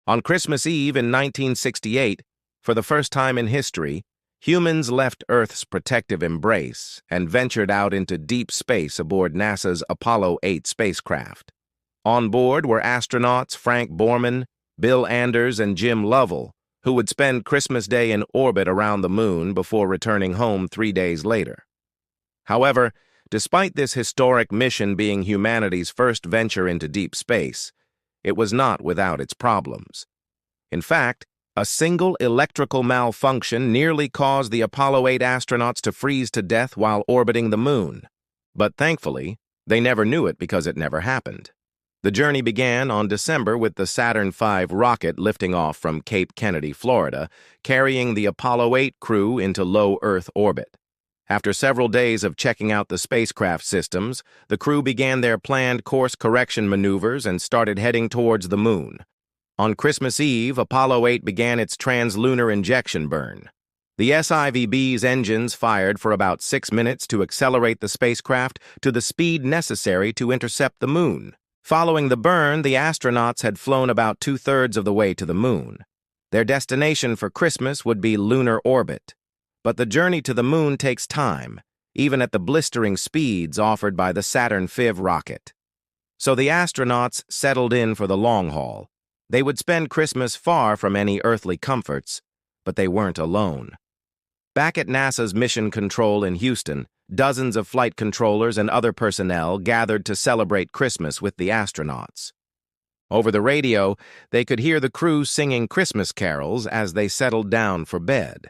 On Christmas Eve in 1968, for the first time in history, humans left Earth's protective embrace and ventured out into deep space aboard NASA's Apollo 8 spacecraft. On board were astronauts Frank Borman, Bill Anders, and Jim Lovell, who would spend Christmas Day in orbit around the moon before returning home 3 days later. However, despite this historic mission being humanity's first venture into deep space, it was not without its problems. In fact, a single electrical malfunction nearly caused the Apollo 8 astronauts to freeze to death while orbiting the moon. But thankfully, they never knew it because it never happened. The journey began on December with the Saturn V rocket lifting off from Cape Kennedy, Florida, carrying the Apollo 8 crew into low Earth orbit. After several days of checking out the spacecraft systems, the crew began their planned course correction maneuvers and started heading towards the moon. On Christmas Eve, Apollo 8 began its translunar injection burn. The SIVB's engines fired for about 6 minutes to accelerate the spacecraft to the speed necessary to intercept the moon. Following the burn, the astronauts had flown about 2/3 of the way to the moon. Their destination for Christmas would be lunar orbit. But the journey to the moon takes time, even at the blistering speeds offered by the Saturn V rocket. So the astronauts settled in for the long haul. They would spend Christmas far from any earthly comforts, but they weren't alone. Back at NASA's Mission Control in Houston, dozens of flight controllers and other personnel gathered to celebrate Christmas with the astronauts. Over the radio, they could hear the crew singing Christmas carols as they settled down for bed.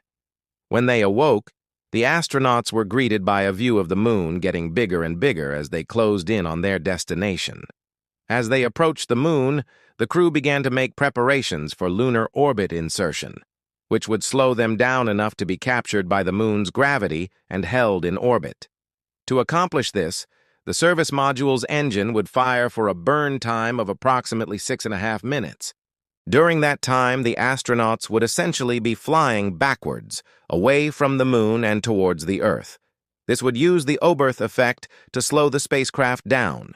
When they awoke, the astronauts were greeted by a view of the moon getting bigger and bigger as they closed in on their destination. As they approached the moon, the crew began to make preparations for lunar orbit insertion, which would slow them down enough to be captured by the moon's gravity and held in orbit. To accomplish this, the service module's engine would fire for a burn time of approximately 6.5 minutes. During that time, the astronauts would essentially be flying backwards, away from the moon and towards the Earth. This would use the Oberth effect to slow the spacecraft down.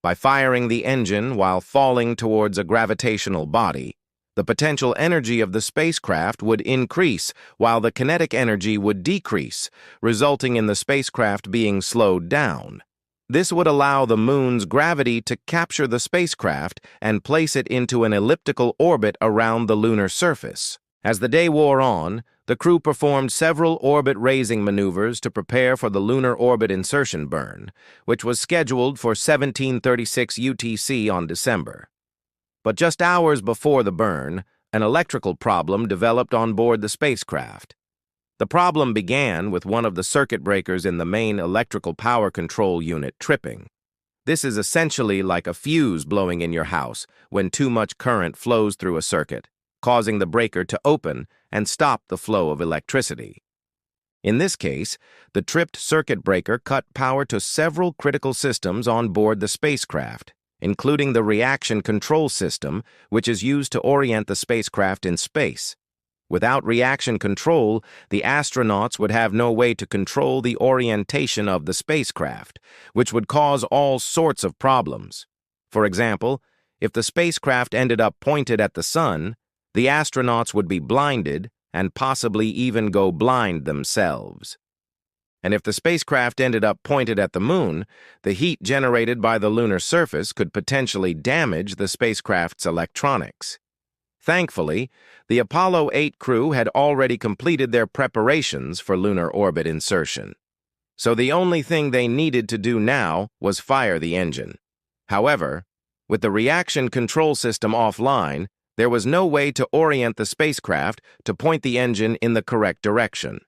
By firing the engine while falling towards a gravitational body, the potential energy of the spacecraft would increase while the kinetic energy would decrease, resulting in the spacecraft being slowed down. This would allow the moon's gravity to capture the spacecraft and place it into an elliptical orbit around the lunar surface. As the day wore on, the crew performed several orbit-raising maneuvers to prepare for the lunar orbit insertion burn, which was scheduled for 17:36 UTC on December. But just hours before the burn, an electrical problem developed on board the spacecraft. The problem began with one of the circuit breakers in the main electrical power control unit tripping. This is essentially like a fuse blowing in your house when too much current flows through a circuit, causing the breaker to open and stop the flow of electricity. In this case, the tripped circuit breaker cut power to several critical systems on board the spacecraft, including the reaction control system, which is used to orient the spacecraft in space. Without reaction control, the astronauts would have no way to control the orientation of the spacecraft, which would cause all sorts of problems. For example, if the spacecraft ended up pointed at the sun, the astronauts would be blinded and possibly even go blind themselves. And if the spacecraft ended up pointed at the moon, the heat generated by the lunar surface could potentially damage the spacecraft's electronics. Thankfully, the Apollo 8 crew had already completed their preparations for lunar orbit insertion. So the only thing they needed to do now was fire the engine. However, with the reaction control system offline, there was no way to orient the spacecraft to point the engine in the correct direction.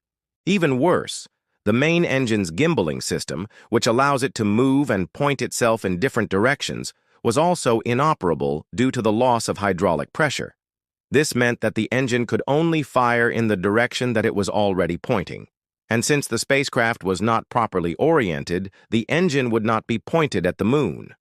Even worse, the main engine's gimbaling system, which allows it to move and point itself in different directions, was also inoperable due to the loss of hydraulic pressure. This meant that the engine could only fire in the direction that it was already pointing. And since the spacecraft was not properly oriented, the engine would not be pointed at the moon.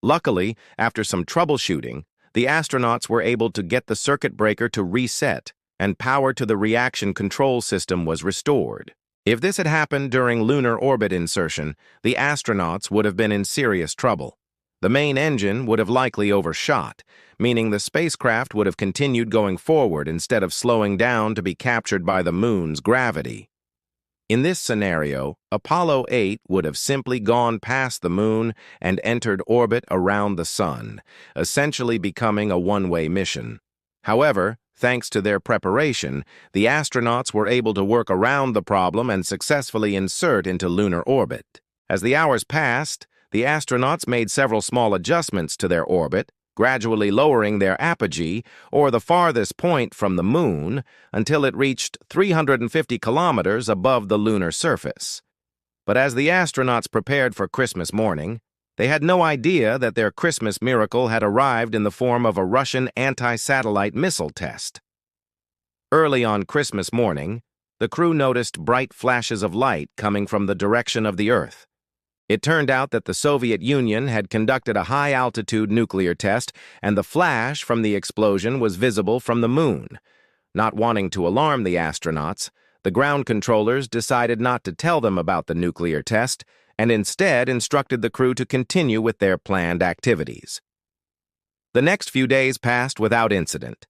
Luckily, after some troubleshooting, the astronauts were able to get the circuit breaker to reset, and power to the reaction control system was restored. If this had happened during lunar orbit insertion, the astronauts would have been in serious trouble. The main engine would have likely overshot, meaning the spacecraft would have continued going forward instead of slowing down to be captured by the moon's gravity. In this scenario, Apollo 8 would have simply gone past the moon and entered orbit around the sun, essentially becoming a one-way mission. However, thanks to their preparation, the astronauts were able to work around the problem and successfully insert into lunar orbit. As the hours passed, the astronauts made several small adjustments to their orbit, gradually lowering their apogee, or the farthest point from the moon, until it reached 350 kilometers above the lunar surface. But as the astronauts prepared for Christmas morning, they had no idea that their Christmas miracle had arrived in the form of a Russian anti-satellite missile test. Early on Christmas morning, the crew noticed bright flashes of light coming from the direction of the Earth. It turned out that the Soviet Union had conducted a high-altitude nuclear test, and the flash from the explosion was visible from the moon. Not wanting to alarm the astronauts, the ground controllers decided not to tell them about the nuclear test, and instead instructed the crew to continue with their planned activities. The next few days passed without incident.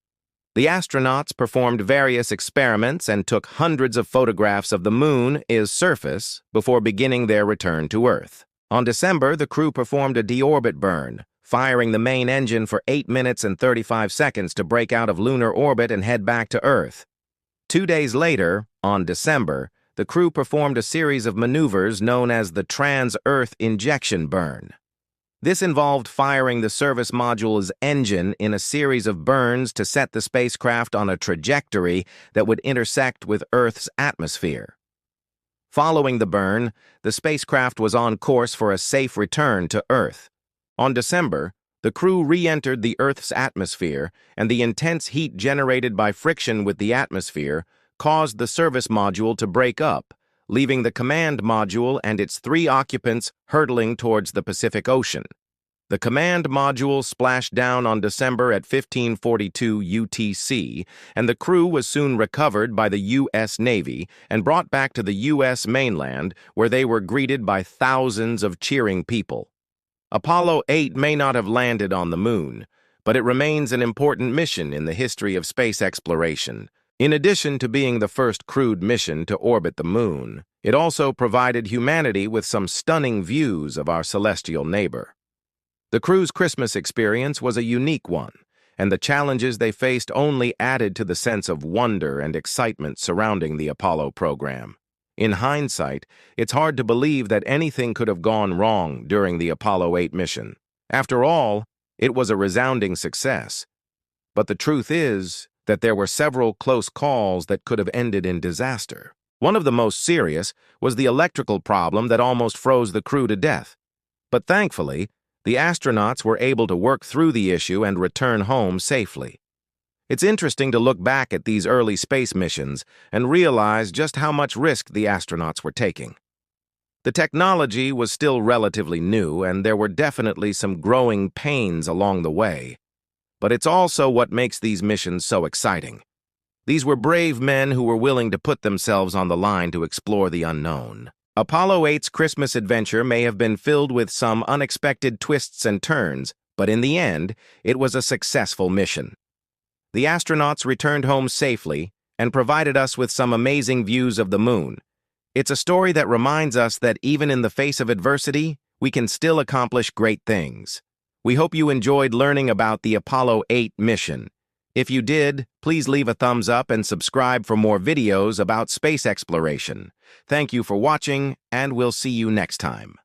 The astronauts performed various experiments and took hundreds of photographs of the moon's surface before beginning their return to Earth. On December, the crew performed a deorbit burn, firing the main engine for 8 minutes and 35 seconds to break out of lunar orbit and head back to Earth. 2 days later, on December, the crew performed a series of maneuvers known as the trans-Earth injection burn. This involved firing the service module's engine in a series of burns to set the spacecraft on a trajectory that would intersect with Earth's atmosphere. Following the burn, the spacecraft was on course for a safe return to Earth. On December, the crew re-entered the Earth's atmosphere, and the intense heat generated by friction with the atmosphere caused the service module to break up, leaving the command module and its 3 occupants hurtling towards the Pacific Ocean. The command module splashed down on December at 15:42 UTC, and the crew was soon recovered by the U.S. Navy and brought back to the U.S. mainland, where they were greeted by thousands of cheering people. Apollo 8 may not have landed on the moon, but it remains an important mission in the history of space exploration. In addition to being the first crewed mission to orbit the moon, it also provided humanity with some stunning views of our celestial neighbor. The crew's Christmas experience was a unique one, and the challenges they faced only added to the sense of wonder and excitement surrounding the Apollo program. In hindsight, it's hard to believe that anything could have gone wrong during the Apollo 8 mission. After all, it was a resounding success. But the truth is that there were several close calls that could have ended in disaster. One of the most serious was the electrical problem that almost froze the crew to death. But thankfully, the astronauts were able to work through the issue and return home safely. It's interesting to look back at these early space missions and realize just how much risk the astronauts were taking. The technology was still relatively new, and there were definitely some growing pains along the way. But it's also what makes these missions so exciting. These were brave men who were willing to put themselves on the line to explore the unknown. Apollo 8's Christmas adventure may have been filled with some unexpected twists and turns, but in the end, it was a successful mission. The astronauts returned home safely and provided us with some amazing views of the moon. It's a story that reminds us that even in the face of adversity, we can still accomplish great things. We hope you enjoyed learning about the Apollo 8 mission. If you did, please leave a thumbs up and subscribe for more videos about space exploration. Thank you for watching, and we'll see you next time.